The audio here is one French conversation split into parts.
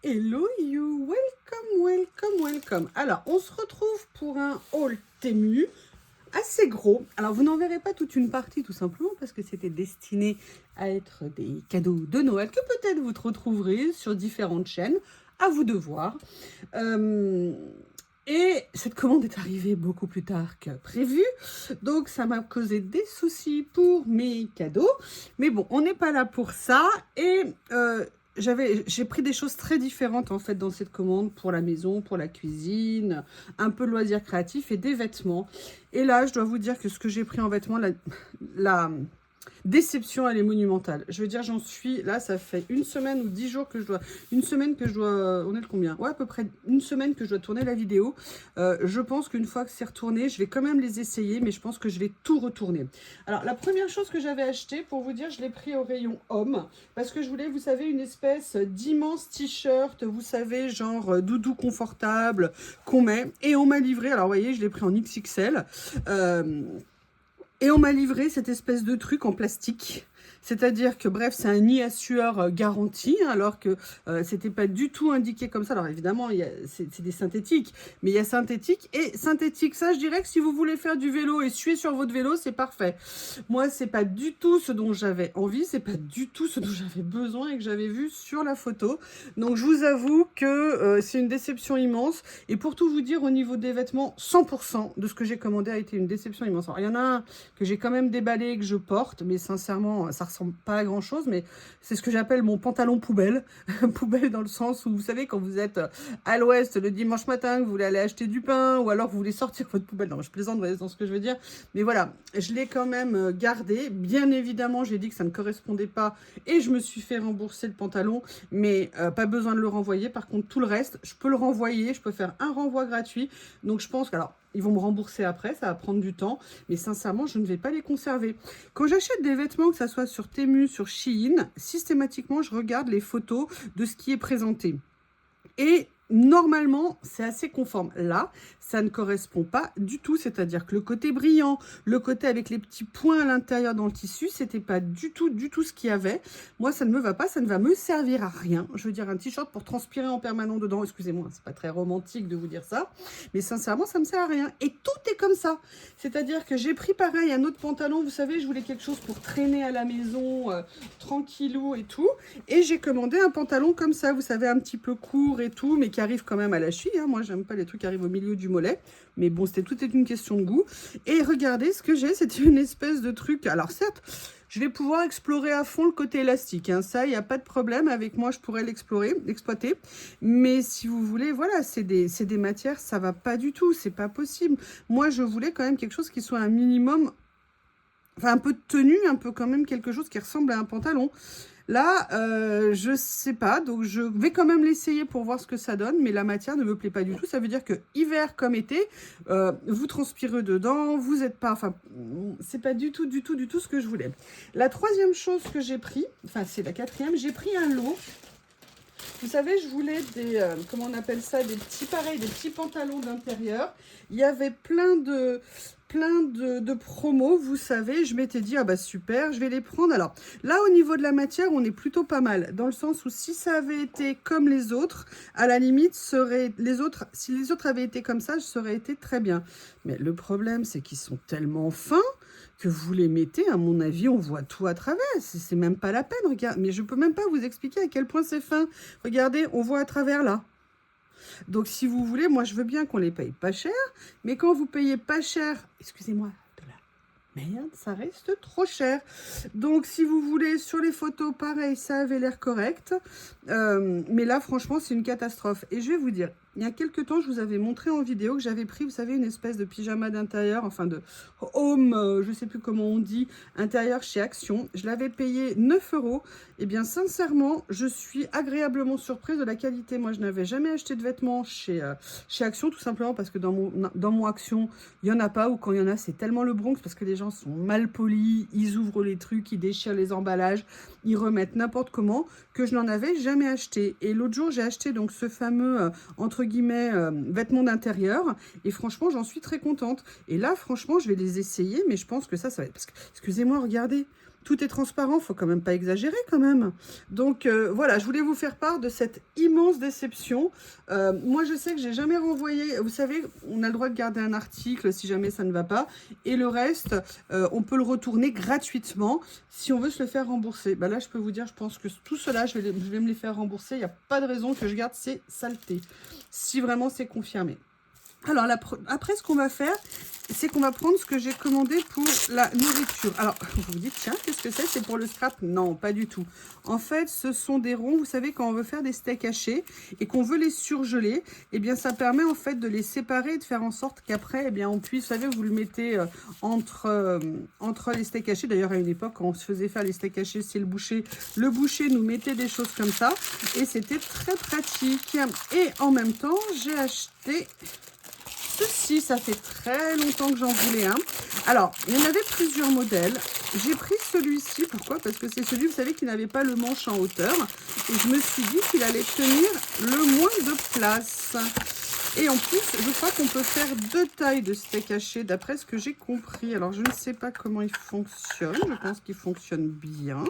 Hello you, welcome. Alors, on se retrouve pour un haul Temu assez gros. Alors, vous n'en verrez pas toute une partie tout simplement parce que c'était destiné à être des cadeaux de Noël que peut-être vous retrouverez sur différentes chaînes. À vous de voir. Et cette commande est arrivée beaucoup plus tard que prévu, donc ça m'a causé des soucis pour mes cadeaux. Mais bon, on n'est pas là pour ça. Et j'ai pris des choses très différentes en fait dans cette commande pour la maison, pour la cuisine, un peu de loisirs créatifs et des vêtements. Et là, je dois vous dire que ce que j'ai pris en vêtements, la déception, elle est monumentale. Je veux dire, j'en suis là, ça fait une semaine ou 10 jours que je dois, on est le combien? Ouais, à peu près une semaine que je dois tourner la vidéo. Je pense qu'une fois que c'est retourné, je vais quand même les essayer, mais je pense que je vais tout retourner. Alors, la première chose que j'avais acheté, pour vous dire, je l'ai pris au rayon homme, parce que je voulais, vous savez, une espèce d'immense t-shirt, vous savez, genre doudou confortable qu'on met, et on m'a livré, alors vous voyez, je l'ai pris en XXL, et on m'a livré cette espèce de truc en plastique. C'est-à-dire que, bref, c'est un nid à sueur garanti, hein, alors que c'était pas du tout indiqué comme ça. Alors évidemment, c'est des synthétiques, mais il y a synthétique et synthétique. Ça, je dirais que si vous voulez faire du vélo et suer sur votre vélo, c'est parfait. Moi, c'est pas du tout ce dont j'avais envie, c'est pas du tout ce dont j'avais besoin et que j'avais vu sur la photo. Donc, je vous avoue que c'est une déception immense. Et pour tout vous dire, au niveau des vêtements, 100% de ce que j'ai commandé a été une déception immense. Alors, il y en a un que j'ai quand même déballé et que je porte, mais sincèrement, ça ressemble pas à grand chose, mais c'est ce que j'appelle mon pantalon poubelle. Poubelle dans le sens où, vous savez, quand vous êtes à l'ouest le dimanche matin, que vous voulez aller acheter du pain, ou alors vous voulez sortir votre poubelle. Non, je plaisante, vous voyez dans ce que je veux dire. Mais voilà, je l'ai quand même gardé. Bien évidemment, j'ai dit que ça ne correspondait pas et je me suis fait rembourser le pantalon, mais pas besoin de le renvoyer. Par contre, tout le reste, je peux le renvoyer, je peux faire un renvoi gratuit. Donc je pense que, alors, ils vont me rembourser après, ça va prendre du temps, mais sincèrement, je ne vais pas les conserver. Quand j'achète des vêtements, que ce soit sur Temu, sur Shein, systématiquement, je regarde les photos de ce qui est présenté. Et normalement, c'est assez conforme. Là, ça ne correspond pas du tout. C'est-à-dire que le côté brillant, le côté avec les petits points à l'intérieur dans le tissu, c'était pas du tout ce qu'il y avait. Moi, ça ne me va pas. Ça ne va me servir à rien. Je veux dire, un t-shirt pour transpirer en permanent dedans. Excusez-moi, c'est pas très romantique de vous dire ça. Mais sincèrement, ça me sert à rien. Et tout est comme ça. C'est-à-dire que j'ai pris pareil un autre pantalon. Vous savez, je voulais quelque chose pour traîner à la maison, tranquillou et tout. Et j'ai commandé un pantalon comme ça. Vous savez, un petit peu court et tout, mais qui arrive quand même à la cheville. Hein. Moi, j'aime pas les trucs qui arrivent au milieu du mollet. Mais bon, tout est une question de goût. Et regardez ce que j'ai. C'était une espèce de truc. Alors certes, je vais pouvoir explorer à fond le côté élastique. Hein. Ça, il n'y a pas de problème. Avec moi, je pourrais l'exploiter. Mais si vous voulez, voilà, c'est des matières, ça va pas du tout. C'est pas possible. Moi, je voulais quand même quelque chose qui soit un minimum... Enfin, un peu de tenue, un peu quand même quelque chose qui ressemble à un pantalon. Là, je sais pas, donc je vais quand même l'essayer pour voir ce que ça donne, mais la matière ne me plaît pas du tout. Ça veut dire que hiver comme été, vous transpirez dedans, vous n'êtes pas, enfin, c'est pas du tout ce que je voulais. La troisième chose que j'ai pris, enfin c'est la quatrième, j'ai pris un lot. Vous savez, je voulais des, comment on appelle ça, des petits pareils, des petits pantalons d'intérieur. Il y avait plein de promos, vous savez. Je m'étais dit, ah bah super, je vais les prendre. Alors là, au niveau de la matière, on est plutôt pas mal. Dans le sens où si ça avait été comme les autres, à la limite, si les autres avaient été comme ça, ça aurait été très bien. Mais le problème, c'est qu'ils sont tellement fins que vous les mettez, à mon avis, on voit tout à travers. C'est même pas la peine, regarde. Mais je peux même pas vous expliquer à quel point c'est fin. Regardez, on voit à travers là. Donc, si vous voulez, moi, je veux bien qu'on les paye pas cher. Mais quand vous payez pas cher, excusez-moi, de la merde, ça reste trop cher. Donc, si vous voulez, sur les photos, pareil, ça avait l'air correct. Mais là, franchement, c'est une catastrophe. Et je vais vous dire, il y a quelques temps, je vous avais montré en vidéo que j'avais pris, vous savez, une espèce de pyjama d'intérieur, enfin de home, je ne sais plus comment on dit, intérieur chez Action. Je l'avais payé 9 €. Et bien, sincèrement, je suis agréablement surprise de la qualité. Moi, je n'avais jamais acheté de vêtements chez Action, tout simplement parce que dans mon Action, il n'y en a pas, ou quand il y en a, c'est tellement le Bronx, parce que les gens sont mal polis, ils ouvrent les trucs, ils déchirent les emballages, ils remettent n'importe comment, que je n'en avais jamais acheté. Et l'autre jour, j'ai acheté donc ce fameux, entre guillemets, vêtements d'intérieur, et franchement, j'en suis très contente. Et là, franchement, je vais les essayer, mais je pense que ça va être... Parce que, excusez-moi, regardez, tout est transparent, faut quand même pas exagérer quand même. Donc voilà, je voulais vous faire part de cette immense déception. Moi je sais que j'ai jamais renvoyé, vous savez, on a le droit de garder un article si jamais ça ne va pas, et le reste, on peut le retourner gratuitement si on veut se le faire rembourser. Bah là je peux vous dire, je pense que tout cela, je vais me les faire rembourser, il n'y a pas de raison que je garde ces saletés, si vraiment c'est confirmé. Alors, après, ce qu'on va faire, c'est qu'on va prendre ce que j'ai commandé pour la nourriture. Alors, vous vous dites, tiens, qu'est-ce que c'est? C'est pour le scrap? Non, pas du tout. En fait, ce sont des ronds, vous savez, quand on veut faire des steaks hachés et qu'on veut les surgeler, eh bien, ça permet en fait de les séparer et de faire en sorte qu'après, eh bien, on puisse, vous savez, vous le mettez entre les steaks hachés. D'ailleurs, à une époque, quand on se faisait faire les steaks hachés, c'est le boucher nous mettait des choses comme ça et c'était très pratique. Et en même temps, j'ai acheté... Ceci, ça fait très longtemps que j'en voulais un. Alors, il y en avait plusieurs modèles. J'ai pris celui-ci. Pourquoi? Parce que c'est celui, vous savez, qui n'avait pas le manche en hauteur. Et je me suis dit qu'il allait tenir le moins de place. Et en plus, je crois qu'on peut faire 2 tailles de steak haché, d'après ce que j'ai compris. Alors, je ne sais pas comment il fonctionne. Je pense qu'il fonctionne bien.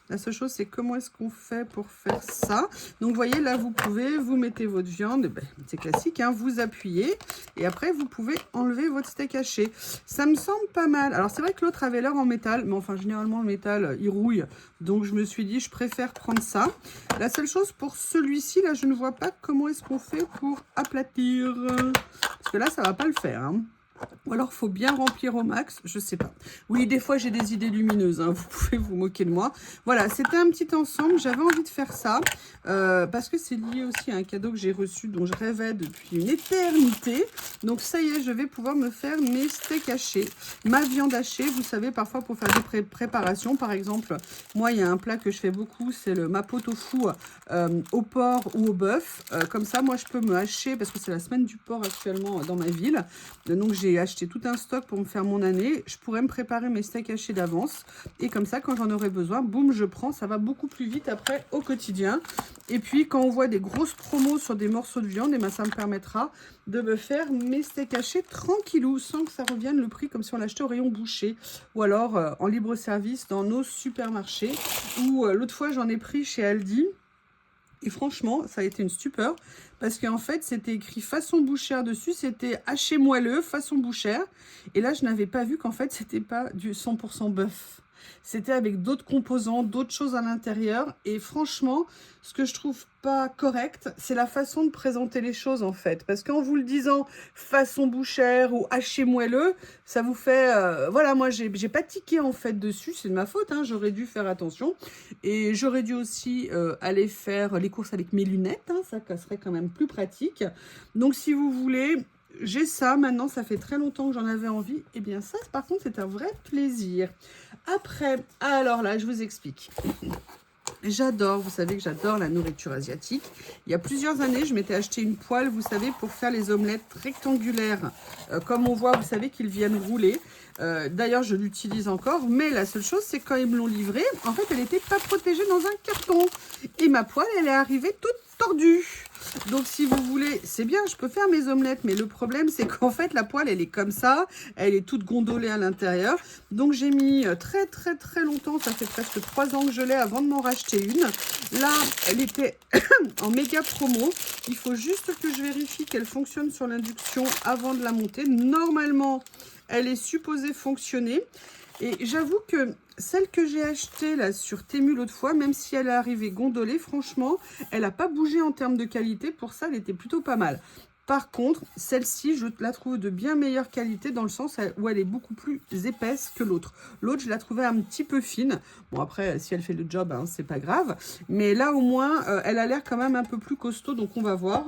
La seule chose, c'est comment est-ce qu'on fait pour faire ça. Donc, vous voyez, là, vous mettez votre viande. Ben, c'est classique, hein, vous appuyez. Et après, vous pouvez enlever votre steak haché. Ça me semble pas mal. Alors, c'est vrai que l'autre avait l'air en métal. Mais enfin, généralement, le métal, il rouille. Donc, je me suis dit, je préfère prendre ça. La seule chose, pour celui-ci, là, je ne vois pas comment est-ce qu'on fait pour aplatir. Parce que là, ça va pas le faire, hein. Ou alors, il faut bien remplir au max, je sais pas. Oui, des fois, j'ai des idées lumineuses, hein, vous pouvez vous moquer de moi. Voilà, c'était un petit ensemble, j'avais envie de faire ça, parce que c'est lié aussi à un cadeau que j'ai reçu, dont je rêvais depuis une éternité. Donc, ça y est, je vais pouvoir me faire mes steaks hachés, ma viande hachée. Vous savez, parfois, pour faire des préparations, par exemple, moi, il y a un plat que je fais beaucoup, c'est le mapo tofu au porc ou au bœuf. Comme ça, moi, je peux me hacher, parce que c'est la semaine du porc actuellement dans ma ville. Donc, j'ai acheté tout un stock pour me faire mon année. Je pourrais me préparer mes steaks hachés d'avance. Et comme ça, quand j'en aurai besoin, boum, je prends. Ça va beaucoup plus vite après au quotidien. Et puis, quand on voit des grosses promos sur des morceaux de viande, eh ben, ça me permettra de me faire mes steaks hachés tranquillou, sans que ça revienne le prix comme si on l'achetait au rayon boucher. Ou alors en libre service dans nos supermarchés. Ou l'autre fois, j'en ai pris chez Aldi. Et franchement, ça a été une stupeur parce qu'en fait, c'était écrit façon bouchère dessus. C'était haché moelleux, façon bouchère. Et là, je n'avais pas vu qu'en fait, c'était pas du 100% bœuf. C'était avec d'autres composants, d'autres choses à l'intérieur. Et franchement, ce que je trouve pas correct, c'est la façon de présenter les choses en fait. Parce qu'en vous le disant façon bouchère ou haché moelleux, ça vous fait... voilà, moi, j'ai pas tiqué en fait dessus. C'est de ma faute, hein, j'aurais dû faire attention. Et j'aurais dû aussi aller faire les courses avec mes lunettes. Hein, ça serait quand même plus pratique. Donc, si vous voulez... J'ai ça, maintenant, ça fait très longtemps que j'en avais envie. Et bien ça, par contre, c'est un vrai plaisir. Après, alors là, je vous explique. J'adore, vous savez que j'adore la nourriture asiatique. Il y a plusieurs années, je m'étais acheté une poêle, vous savez, pour faire les omelettes rectangulaires. Comme on voit, vous savez qu'ils viennent rouler. D'ailleurs, je l'utilise encore. Mais la seule chose, c'est quand ils me l'ont livrée, en fait, elle n'était pas protégée dans un carton. Et ma poêle, elle est arrivée toute tordue. Donc, si vous voulez, c'est bien, je peux faire mes omelettes. Mais le problème, c'est qu'en fait, la poêle, elle est comme ça. Elle est toute gondolée à l'intérieur. Donc, j'ai mis très, très, très longtemps. Ça fait presque 3 ans que je l'ai avant de m'en racheter une. Là, elle était en méga promo. Il faut juste que je vérifie qu'elle fonctionne sur l'induction avant de la monter. Normalement, elle est supposée fonctionner. Et j'avoue que celle que j'ai achetée là sur Temu l'autre fois, même si elle est arrivée gondolée, franchement, elle n'a pas bougé en termes de qualité. Pour ça, elle était plutôt pas mal. Par contre, celle-ci, je la trouve de bien meilleure qualité dans le sens où elle est beaucoup plus épaisse que l'autre. L'autre, je la trouvais un petit peu fine. Bon, après, si elle fait le job, hein, c'est pas grave. Mais là, au moins, elle a l'air quand même un peu plus costaud, donc on va voir.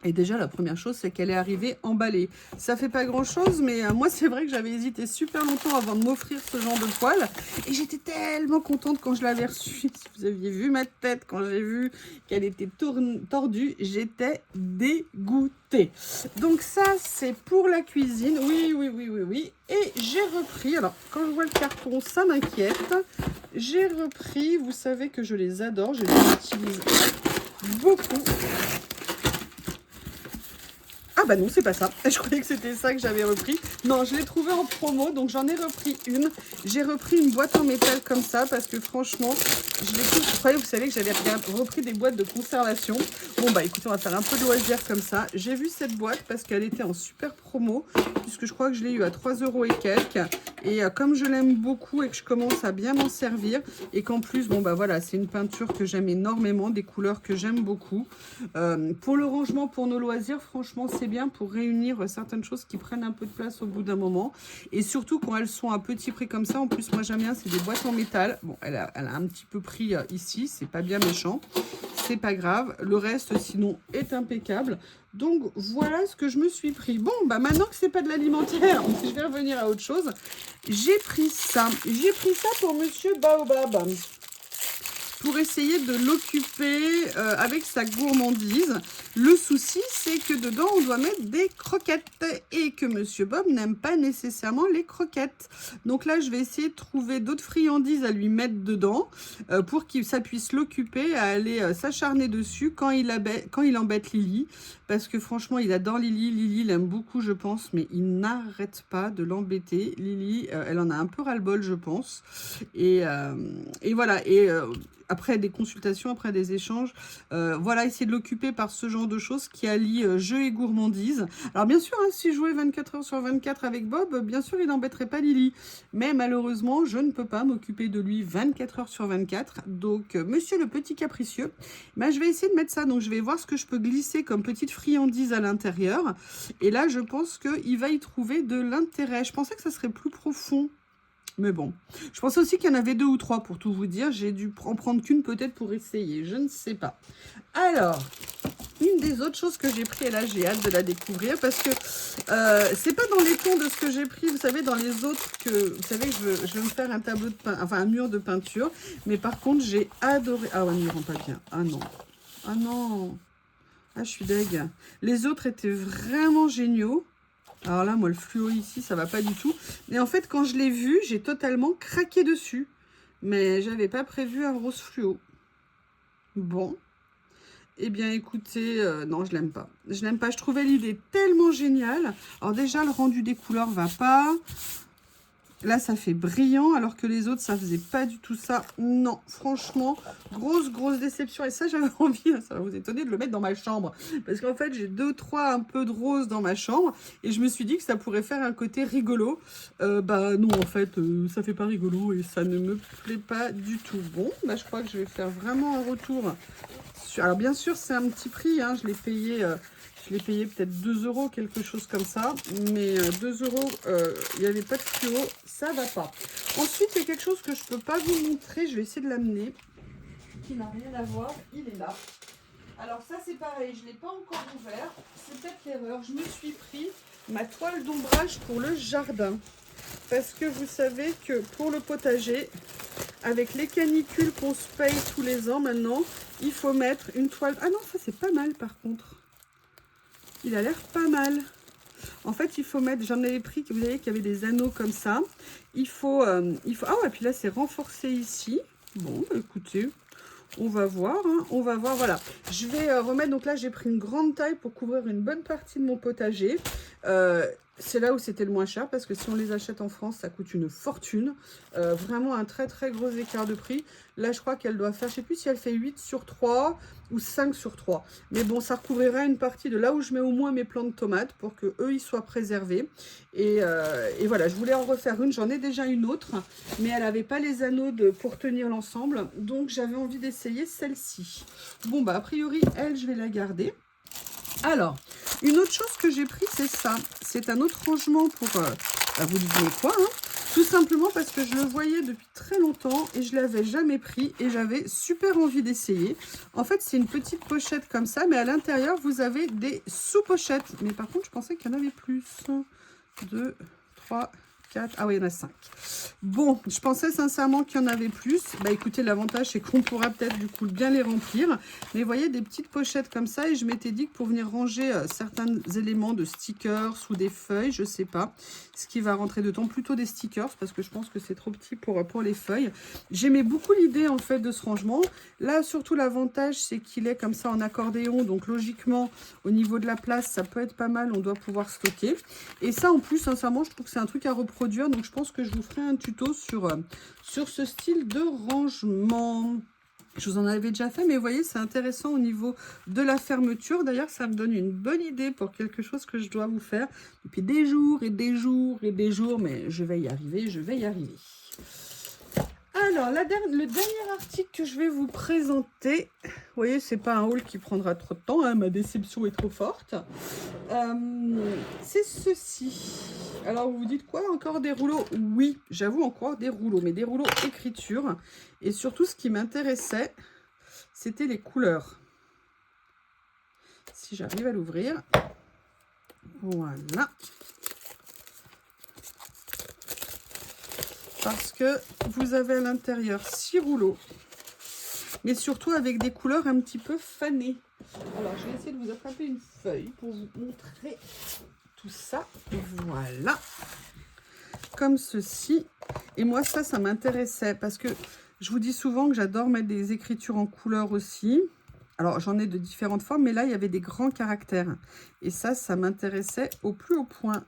Et déjà, la première chose, c'est qu'elle est arrivée emballée. Ça fait pas grand-chose, mais moi, c'est vrai que j'avais hésité super longtemps avant de m'offrir ce genre de poêle. Et j'étais tellement contente quand je l'avais reçue. Si vous aviez vu ma tête quand j'ai vu qu'elle était tordue, j'étais dégoûtée. Donc ça, c'est pour la cuisine. Oui, oui, oui, oui, oui. Et j'ai repris, alors, quand je vois le carton, ça m'inquiète. J'ai repris, vous savez que je les adore, je les utilise beaucoup. Ah bah non, c'est pas ça. Je croyais que c'était ça que j'avais repris. Non, je l'ai trouvé en promo, donc j'en ai repris une. J'ai repris une boîte en métal comme ça, parce que franchement, je l'ai tout... Je croyais, vous savez, que j'avais repris des boîtes de conservation. Bon bah écoutez, on va faire un peu de loisir comme ça. J'ai vu cette boîte parce qu'elle était en super promo, puisque je crois que je l'ai eu à 3 € et quelques. Et comme je l'aime beaucoup et que je commence à bien m'en servir, et qu'en plus, bon bah voilà, c'est une peinture que j'aime énormément, des couleurs que j'aime beaucoup. Pour le rangement, pour nos loisirs, franchement, c'est bien pour réunir certaines choses qui prennent un peu de place au bout d'un moment. Et surtout quand elles sont à petit prix comme ça. En plus, moi j'aime bien, c'est des boîtes en métal. Bon, elle a un petit peu pris ici, c'est pas bien méchant. C'est pas grave. Le reste, sinon, est impeccable. Donc, voilà ce que je me suis pris. Bon, bah maintenant que c'est pas de l'alimentaire, je vais revenir à autre chose. J'ai pris ça. J'ai pris ça pour Monsieur Baobab, pour essayer de l'occuper avec sa gourmandise. Le souci, c'est que dedans, on doit mettre des croquettes et que Monsieur Bob n'aime pas nécessairement les croquettes. Donc là, je vais essayer de trouver d'autres friandises à lui mettre dedans pour que ça puisse l'occuper, à aller s'acharner dessus quand il embête Lily. Parce que franchement, il adore Lily. Lily l'aime beaucoup, je pense, mais il n'arrête pas de l'embêter. Lily, elle en a un peu ras-le-bol, je pense. Et voilà. Après des consultations, après des échanges, voilà, essayer de l'occuper par ce genre de choses qui allie jeu et gourmandise. Alors bien sûr, hein, si je jouais 24 h sur 24 avec Bob, bien sûr, il n'embêterait pas Lily. Mais malheureusement, je ne peux pas m'occuper de lui 24 h sur 24. Donc, monsieur le petit capricieux, ben, je vais essayer de mettre ça. Donc, je vais voir ce que je peux glisser comme petite friandise à l'intérieur. Et là, je pense qu'il va y trouver de l'intérêt. Je pensais que ça serait plus profond. Mais bon, je pensais aussi qu'il y en avait 2 ou 3 pour tout vous dire. J'ai dû en prendre qu'une peut-être pour essayer, je ne sais pas. Alors, une des autres choses que j'ai pris, et là j'ai hâte de la découvrir parce que c'est pas dans les tons de ce que j'ai pris, vous savez, dans les autres que, vous savez, je vais me faire un tableau de enfin un mur de peinture. Mais par contre, j'ai adoré. Ah ouais, il rend pas bien. Ah non. Ah non. Ah, je suis deg. Les autres étaient vraiment géniaux. Alors là, moi, le fluo ici, ça va pas du tout. Mais en fait, quand je l'ai vu, j'ai totalement craqué dessus. Mais j'avais pas prévu un rose fluo. Bon. Eh bien, écoutez, non, je l'aime pas. Je l'aime pas. Je trouvais l'idée tellement géniale. Alors déjà, le rendu des couleurs va pas. Là, ça fait brillant, alors que les autres, ça faisait pas du tout ça. Non, franchement, grosse déception. Et ça, j'avais envie, ça va vous étonner, de le mettre dans ma chambre. Parce qu'en fait, j'ai 2-3 un peu de rose dans ma chambre. Et je me suis dit que ça pourrait faire un côté rigolo. Bah non, en fait, ça fait pas rigolo et ça ne me plaît pas du tout. Bon, bah je crois que je vais faire vraiment un retour. Alors, bien sûr, c'est un petit prix, hein, je l'ai payé... Je l'ai payé peut-être 2 €, quelque chose comme ça. Mais 2 €, il n'y avait pas de fluo, ça va pas. Ensuite, il y a quelque chose que je ne peux pas vous montrer. Je vais essayer de l'amener. Qui n'a rien à voir, il est là. Alors ça, c'est pareil, je ne l'ai pas encore ouvert. C'est peut-être l'erreur. Je me suis pris ma toile d'ombrage pour le jardin. Parce que vous savez que pour le potager, avec les canicules qu'on se paye tous les ans maintenant, il faut mettre une toile... Ah non, ça c'est pas mal par contre. Il a l'air pas mal. En fait, il faut mettre, j'en avais pris, vous voyez qu'il y avait des anneaux comme ça. Il faut ah ouais, puis là, c'est renforcé ici. Bon, bah, écoutez, on va voir, hein, on va voir, voilà. Je vais remettre, donc là, j'ai pris une grande taille pour couvrir une bonne partie de mon potager. C'est là où c'était le moins cher, parce que si on les achète en France, ça coûte une fortune. Vraiment un très gros écart de prix. Là, je crois qu'elle doit faire, je ne sais plus si elle fait 8 sur 3 ou 5 sur 3. Mais bon, ça recouvrira une partie de là où je mets au moins mes plants de tomates pour que eux ils soient préservés. Et voilà, je voulais en refaire une. J'en ai déjà une autre, mais elle n'avait pas les anneaux pour tenir l'ensemble. Donc, j'avais envie d'essayer celle-ci. Bon, bah, a priori, elle, je vais la garder. Alors, une autre chose que j'ai pris, c'est ça. C'est un autre rangement pour, vous devinez quoi, hein. Tout simplement parce que je le voyais depuis très longtemps et je ne l'avais jamais pris et j'avais super envie d'essayer. En fait, c'est une petite pochette comme ça, mais à l'intérieur, vous avez des sous-pochettes. Mais par contre, je pensais qu'il y en avait plus. 2, 3, 4. Ah oui, il y en a 5. Bon, je pensais sincèrement qu'il y en avait plus. Bah écoutez, l'avantage, c'est qu'on pourra peut-être du coup bien les remplir. Mais vous voyez, des petites pochettes comme ça. Et je m'étais dit que pour venir ranger certains éléments de stickers ou des feuilles, je sais pas ce qui va rentrer dedans. Plutôt des stickers, parce que je pense que c'est trop petit pour les feuilles. J'aimais beaucoup l'idée en fait de ce rangement. Là, surtout l'avantage, c'est qu'il est comme ça en accordéon. Donc logiquement, au niveau de la place, ça peut être pas mal. On doit pouvoir stocker. Et ça, en plus, sincèrement, je trouve que c'est un truc à reproduire. Donc je pense que je vous ferai un tuto sur ce style de rangement. Je vous en avais déjà fait, mais vous voyez, c'est intéressant au niveau de la fermeture. D'ailleurs, ça me donne une bonne idée pour quelque chose que je dois vous faire depuis des jours et des jours et des jours. Mais je vais y arriver, je vais y arriver. Alors, le dernier article que je vais vous présenter, vous voyez, c'est pas un haul qui prendra trop de temps, hein, ma déception est trop forte. C'est ceci. Alors, vous vous dites quoi? Encore des rouleaux? Oui, j'avoue, encore des rouleaux, mais des rouleaux écriture. Et surtout, ce qui m'intéressait, c'était les couleurs. Si j'arrive à l'ouvrir. Voilà. Parce que vous avez à l'intérieur 6 rouleaux, mais surtout avec des couleurs un petit peu fanées. Alors, je vais essayer de vous attraper une feuille pour vous montrer tout ça. Voilà. Comme ceci. Et moi, ça m'intéressait parce que je vous dis souvent que j'adore mettre des écritures en couleur aussi. Alors, j'en ai de différentes formes, mais là, il y avait des grands caractères. Et ça m'intéressait au plus haut point.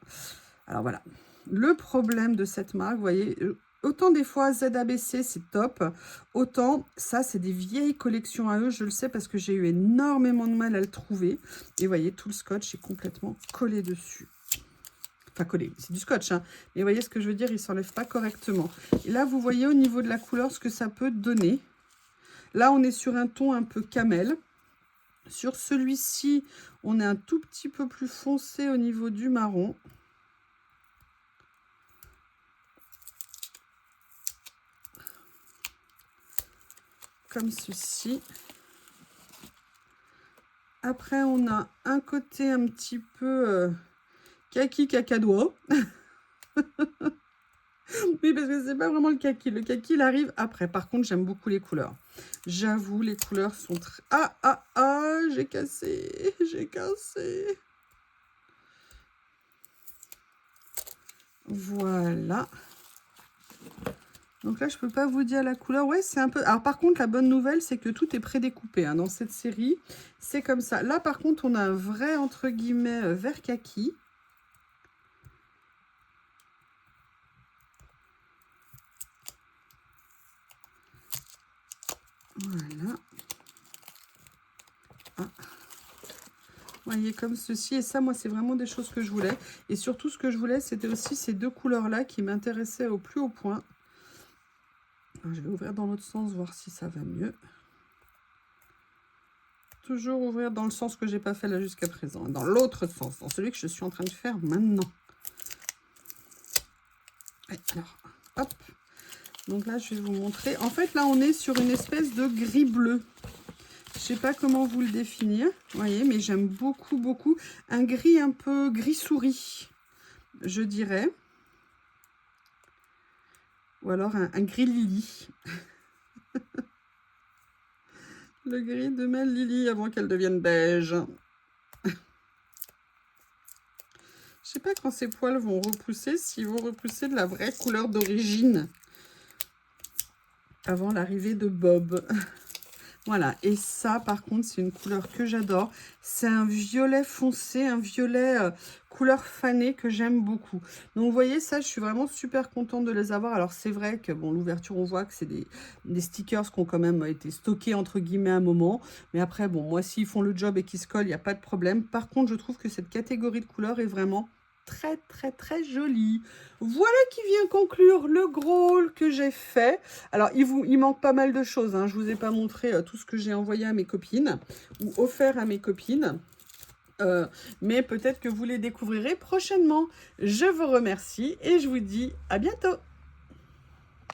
Alors, voilà. Le problème de cette marque, vous voyez, autant des fois ZABC c'est top, autant ça c'est des vieilles collections à eux, je le sais parce que j'ai eu énormément de mal à le trouver. Et vous voyez, tout le scotch est complètement collé dessus. Enfin collé, c'est du scotch, hein. Mais vous voyez ce que je veux dire, il ne s'enlève pas correctement. Et là, vous voyez au niveau de la couleur ce que ça peut donner. Là, on est sur un ton un peu camel. Sur celui-ci, on est un tout petit peu plus foncé au niveau du marron. Comme ceci. Après, on a un côté un petit peu kaki cacadois. Oui, parce que c'est pas vraiment le kaki. Le kaki, il arrive après. Par contre, j'aime beaucoup les couleurs. J'avoue, les couleurs sont très... Ah, j'ai cassé. J'ai cassé. Voilà. Donc là, je peux pas vous dire la couleur. Ouais, c'est un peu... Alors, par contre, la bonne nouvelle, c'est que tout est prédécoupé hein, dans cette série. C'est comme ça. Là, par contre, on a un vrai, entre guillemets, vert kaki. Voilà. Ah. Vous voyez, comme ceci. Et ça, moi, c'est vraiment des choses que je voulais. Et surtout, ce que je voulais, c'était aussi ces deux couleurs-là qui m'intéressaient au plus haut point. Alors, je vais ouvrir dans l'autre sens, voir si ça va mieux. Toujours ouvrir dans le sens que j'ai pas fait là jusqu'à présent. Dans l'autre sens, dans celui que je suis en train de faire maintenant. Et alors, hop. Donc là, je vais vous montrer. En fait, là, on est sur une espèce de gris bleu. Je sais pas comment vous le définir. Vous voyez, mais j'aime beaucoup, beaucoup. Un gris un peu gris souris, je dirais. Ou alors un gris lily. Le gris de ma Lily avant qu'elle devienne beige. Je sais pas quand ces poils vont repousser, s'ils vont repousser de la vraie couleur d'origine. Avant l'arrivée de Bob. Voilà, et ça par contre c'est une couleur que j'adore. C'est un violet foncé, un violet couleur fanée que j'aime beaucoup. Donc vous voyez ça, je suis vraiment super contente de les avoir. Alors c'est vrai que bon, l'ouverture on voit que c'est des stickers qui ont quand même été stockés entre guillemets à un moment. Mais après bon, moi s'ils font le job et qu'ils se collent, il n'y a pas de problème. Par contre je trouve que cette catégorie de couleurs est vraiment très très très jolie. Voilà qui vient conclure le gros haul que j'ai fait. Alors il manque pas mal de choses hein. Je vous ai pas montré tout ce que j'ai envoyé à mes copines ou offert à mes copines, mais peut-être que vous les découvrirez prochainement. Je vous remercie et je vous dis à bientôt.